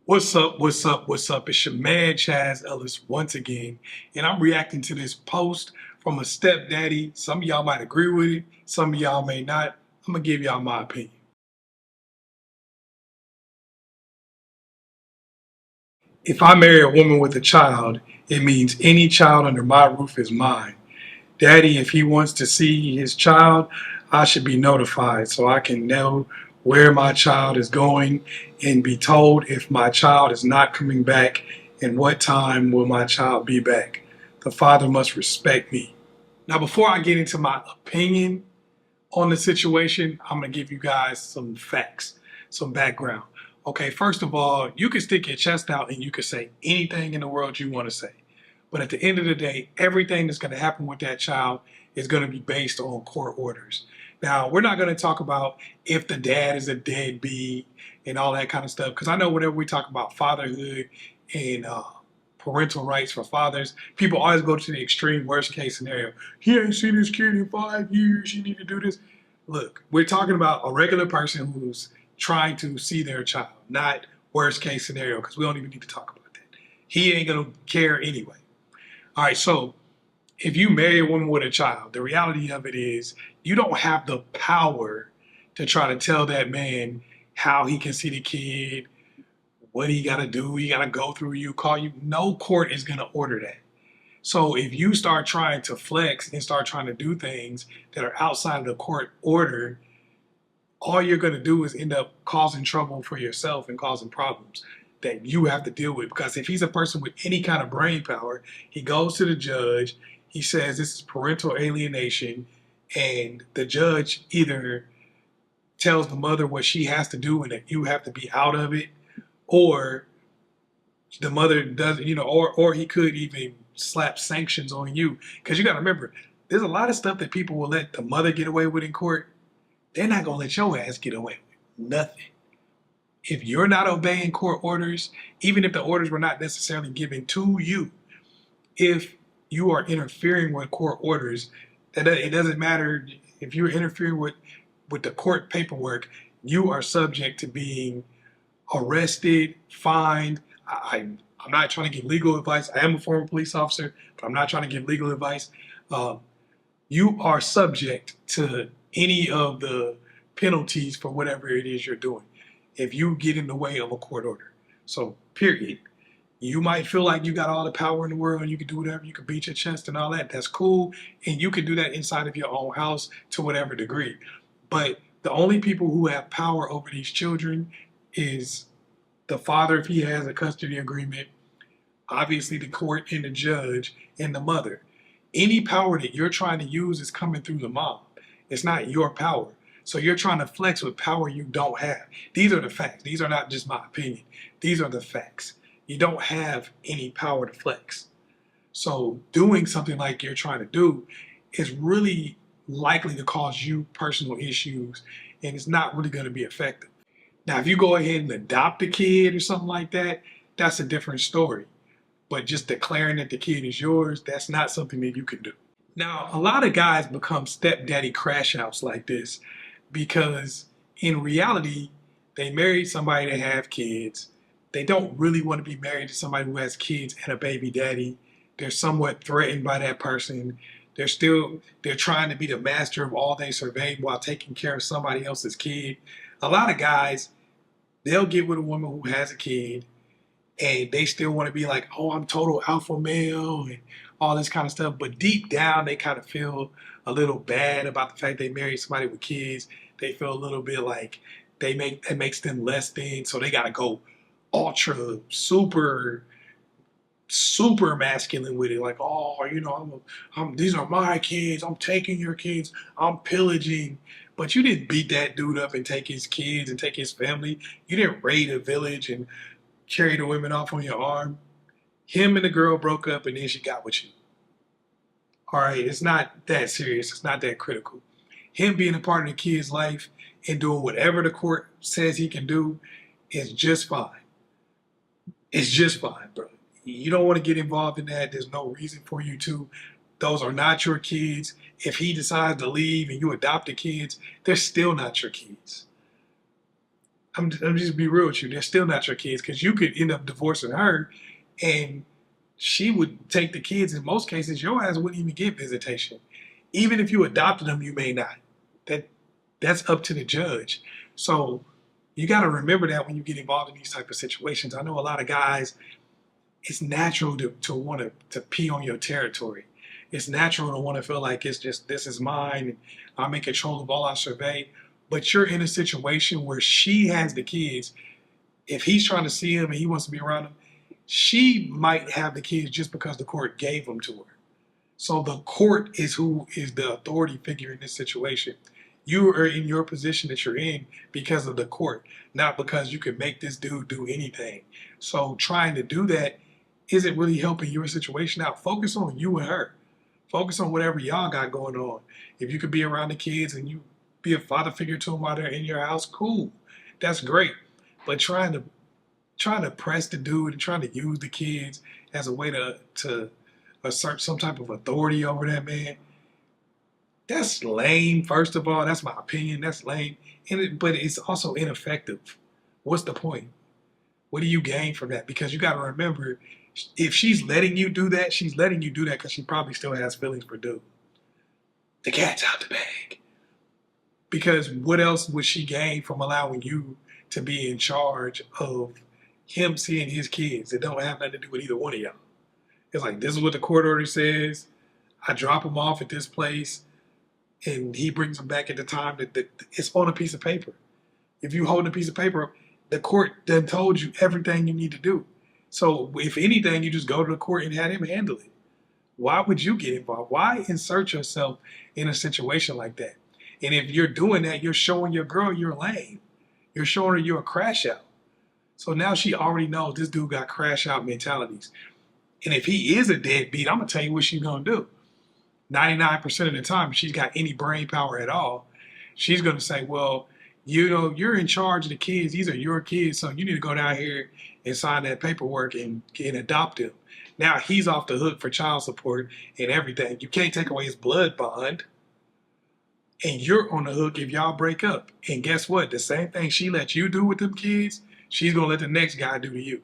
What's up? What's up? What's up? It's your man Chazz Ellis once again, and I'm reacting to this post from a stepdaddy. Some of y'all might agree with it, some of y'all may not. I'm gonna give y'all my opinion. If I marry a woman with a child, it means any child under my roof is mine. Daddy, if he wants to see his child, I should be notified so I can know where my child is going and be told if my child is not coming back and what time will my child be back. The father must respect me. Now, before I get into my opinion on the situation, I'm going to give you guys some facts, some background. Okay, first of all, you can stick your chest out and you can say anything in the world you want to say. But at the end of the day, everything that's going to happen with that child is going to be based on court orders. Now, we're not going to talk about if the dad is a deadbeat and all that kind of stuff, because I know whenever we talk about fatherhood and parental rights for fathers, people always go to the extreme worst case scenario. He ain't seen his kid in 5 years. You need to do this. Look, we're talking about a regular person who's trying to see their child, not worst case scenario, because we don't even need to talk about that. He ain't going to care anyway. All right, so if you marry a woman with a child, the reality of it is you don't have the power to try to tell that man how he can see the kid, what he got to do. He got to go through you, call you. No court is going to order that. So if you start trying to flex and start trying to do things that are outside of the court order, all you're going to do is end up causing trouble for yourself and causing problems that you have to deal with. Because if he's a person with any kind of brain power, he goes to the judge, he says this is parental alienation, and the judge either tells the mother what she has to do and that you have to be out of it, or the mother doesn't, or he could even slap sanctions on you. Because you got to remember, there's a lot of stuff that people will let the mother get away with in court. They're not going to let your ass get away with nothing. If you're not obeying court orders, even if the orders were not necessarily given to you, if you are interfering with court orders, it doesn't matter if you're interfering with the court paperwork, you are subject to being arrested, fined. I'm not trying to give legal advice. I am a former police officer, but I'm not trying to give legal advice. You are subject to any of the penalties for whatever it is you're doing if you get in the way of a court order. So, period. You might feel like you got all the power in the world and you can do whatever, you can beat your chest and all that. That's cool. And you can do that inside of your own house to whatever degree. But the only people who have power over these children is the father if he has a custody agreement, obviously the court and the judge and the mother. Any power that you're trying to use is coming through the mom. It's not your power. So you're trying to flex with power you don't have. These are the facts. These are not just my opinion. These are the facts. You don't have any power to flex. So doing something like you're trying to do is really likely to cause you personal issues, and it's not really going to be effective. Now, if you go ahead and adopt a kid or something like that, that's a different story. But just declaring that the kid is yours, that's not something that you can do. Now, a lot of guys become stepdaddy crash outs like this because in reality, they married somebody to have kids. They don't really want to be married to somebody who has kids and a baby daddy. They're somewhat threatened by that person. They're trying to be the master of all they survey while taking care of somebody else's kid. A lot of guys, they'll get with a woman who has a kid and they still want to be like, oh, I'm total alpha male and all this kind of stuff. But deep down, they kind of feel a little bad about the fact they married somebody with kids. They feel a little bit like it makes them less than, so they got to go ultra, super masculine with it. Like, oh, these are my kids. I'm taking your kids. I'm pillaging. But you didn't beat that dude up and take his kids and take his family. You didn't raid a village and carry the women off on your arm. Him and the girl broke up and then she got with you. All right, it's not that serious. It's not that critical. Him being a part of the kid's life and doing whatever the court says he can do is just fine. It's just fine, bro. You don't want to get involved in that. There's no reason for you to. Those are not your kids. If he decides to leave and you adopt the kids, they're still not your kids. I'm just be real with you. They're still not your kids because you could end up divorcing her, and she would take the kids. In most cases, your ass wouldn't even get visitation. Even if you adopted them, you may not. That's up to the judge. So you got to remember that when you get involved in these type of situations. I know a lot of guys. It's natural to want to pee on your territory. It's natural to want to feel like it's just this is mine. And I'm in control of all I survey. But you're in a situation where she has the kids. If he's trying to see them and he wants to be around them, she might have the kids just because the court gave them to her. So the court is who is the authority figure in this situation. You are in your position that you're in because of the court, not because you can make this dude do anything. So trying to do that isn't really helping your situation out. Focus on you and her. Focus on whatever y'all got going on. If you could be around the kids and you be a father figure to them while they're in your house, cool. That's great. But trying to press the dude and trying to use the kids as a way to assert some type of authority over that man, that's lame. First of all, that's my opinion. That's lame, but it's also ineffective. What's the point? What do you gain from that? Because you got to remember, if she's letting you do that, she's letting you do that because she probably still has feelings for dude. The cat's out the bag. Because what else would she gain from allowing you to be in charge of him seeing his kids? It don't have nothing to do with either one of y'all. It's like, this is what the court order says. I drop him off at this place, and he brings them back at the time that it's on a piece of paper. If you hold a piece of paper, the court then told you everything you need to do. So if anything, you just go to the court and have him handle it. Why would you get involved? Why insert yourself in a situation like that? And if you're doing that, you're showing your girl you're lame. You're showing her you're a crash out. So now she already knows this dude got crash out mentalities. And if he is a deadbeat, I'm going to tell you what she's going to do. 99% of the time, if she's got any brain power at all, she's going to say, well, you know, you're in charge of the kids. These are your kids, so you need to go down here and sign that paperwork and adopt him. Now he's off the hook for child support and everything. You can't take away his blood bond. And you're on the hook if y'all break up. And guess what? The same thing she let you do with them kids, she's going to let the next guy do to you.